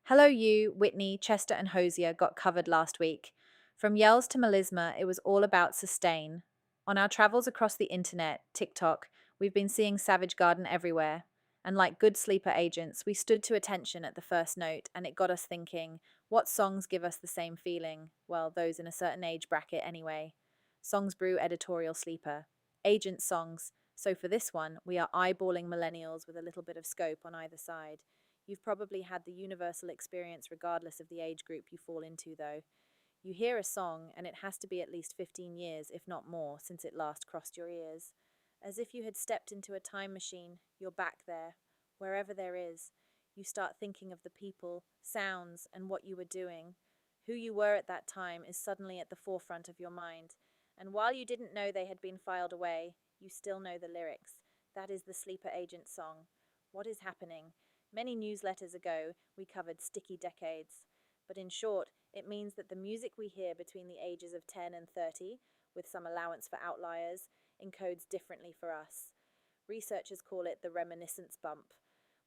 Hello, you, Whitney, Chester, and Hosier got covered last week. From yells to melisma, it was all about sustain. On our travels across the internet, TikTok, we've been seeing Savage Garden everywhere. And like good sleeper agents, we stood to attention at the first note, and it got us thinking, what songs give us the same feeling? Well, those in a certain age bracket anyway. Songs Brew editorial sleeper. Agent songs. So for this one, we are eyeballing millennials with a little bit of scope on either side. You've probably had the universal experience regardless of the age group you fall into, though. You hear a song, and it has to be at least 15 years, if not more, since it last crossed your ears. As if you had stepped into a time machine, you're back there, wherever there is. You start thinking of the people, sounds, and what you were doing. Who you were at that time is suddenly at the forefront of your mind. And while you didn't know they had been filed away, you still know the lyrics. That is the Sleeper Agent song. What is happening? Many newsletters ago, we covered sticky decades. But in short, it means that the music we hear between the ages of 10 and 30, with some allowance for outliers, encodes differently for us. Researchers call it the reminiscence bump.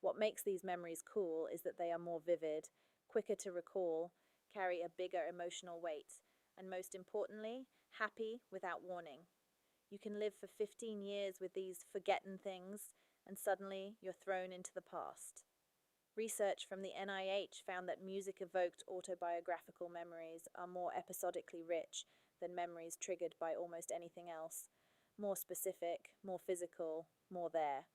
What makes these memories cool is that they are more vivid, quicker to recall, carry a bigger emotional weight, and most importantly, happy without warning. You can live for 15 years with these forgotten things, and suddenly you're thrown into the past. Research from the NIH found that music evoked autobiographical memories are more episodically rich than memories triggered by almost anything else. More specific, more physical, more there.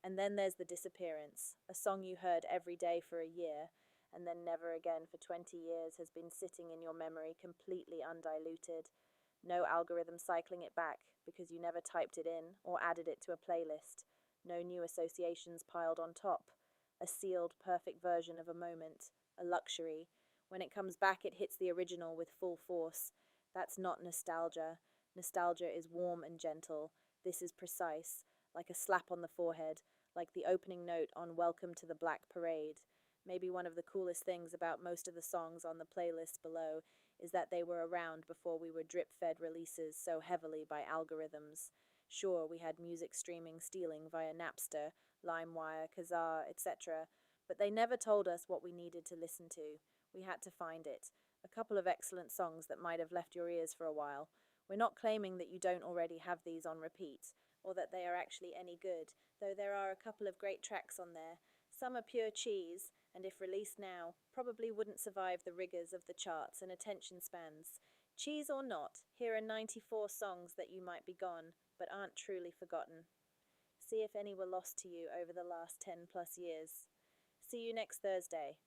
And then there's the disappearance. A song you heard every day for a year, and then never again for 20 years has been sitting in your memory completely undiluted. No algorithm cycling it back because you never typed it in or added it to a playlist. No new associations piled on top. A sealed, perfect version of a moment. A luxury. When it comes back, it hits the original with full force. That's not nostalgia. Nostalgia is warm and gentle. This is precise, like a slap on the forehead, like the opening note on Welcome to the Black Parade. Maybe one of the coolest things about most of the songs on the playlist below is that they were around before we were drip fed releases so heavily by algorithms. Sure, we had music streaming stealing via Napster, LimeWire, Kazaa, etc., but they never told us what we needed to listen to. We had to find it. A couple of excellent songs that might have left your ears for a while. We're not claiming that you don't already have these on repeat, or that they are actually any good, though there are a couple of great tracks on there. Some are pure cheese, and if released now, probably wouldn't survive the rigors of the charts and attention spans. Cheese or not, here are 94 songs that you might be gone, but aren't truly forgotten. See if any were lost to you over the last 10 plus years. See you next Thursday.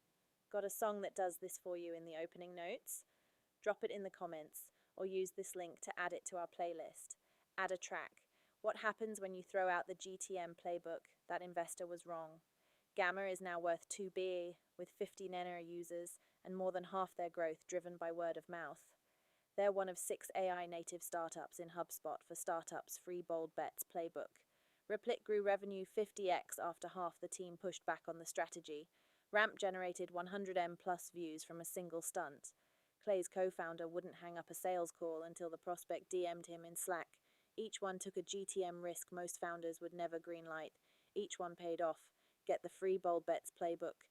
Got a song that does this for you in the opening notes? Drop it in the comments, or use this link to add it to our playlist. Add a track. What happens when you throw out the GTM playbook? That investor was wrong. Gamma is now worth 2B, with 50 Nena users, and more than half their growth driven by word of mouth. They're one of 6 AI native startups in HubSpot for Startups' free bold bets playbook. Replit grew revenue 50x after half the team pushed back on the strategy. Ramp generated 100M plus views from a single stunt. Clay's co-founder wouldn't hang up a sales call until the prospect DM'd him in Slack. Each one took a GTM risk most founders would never greenlight. Each one paid off. Get the free bold bets playbook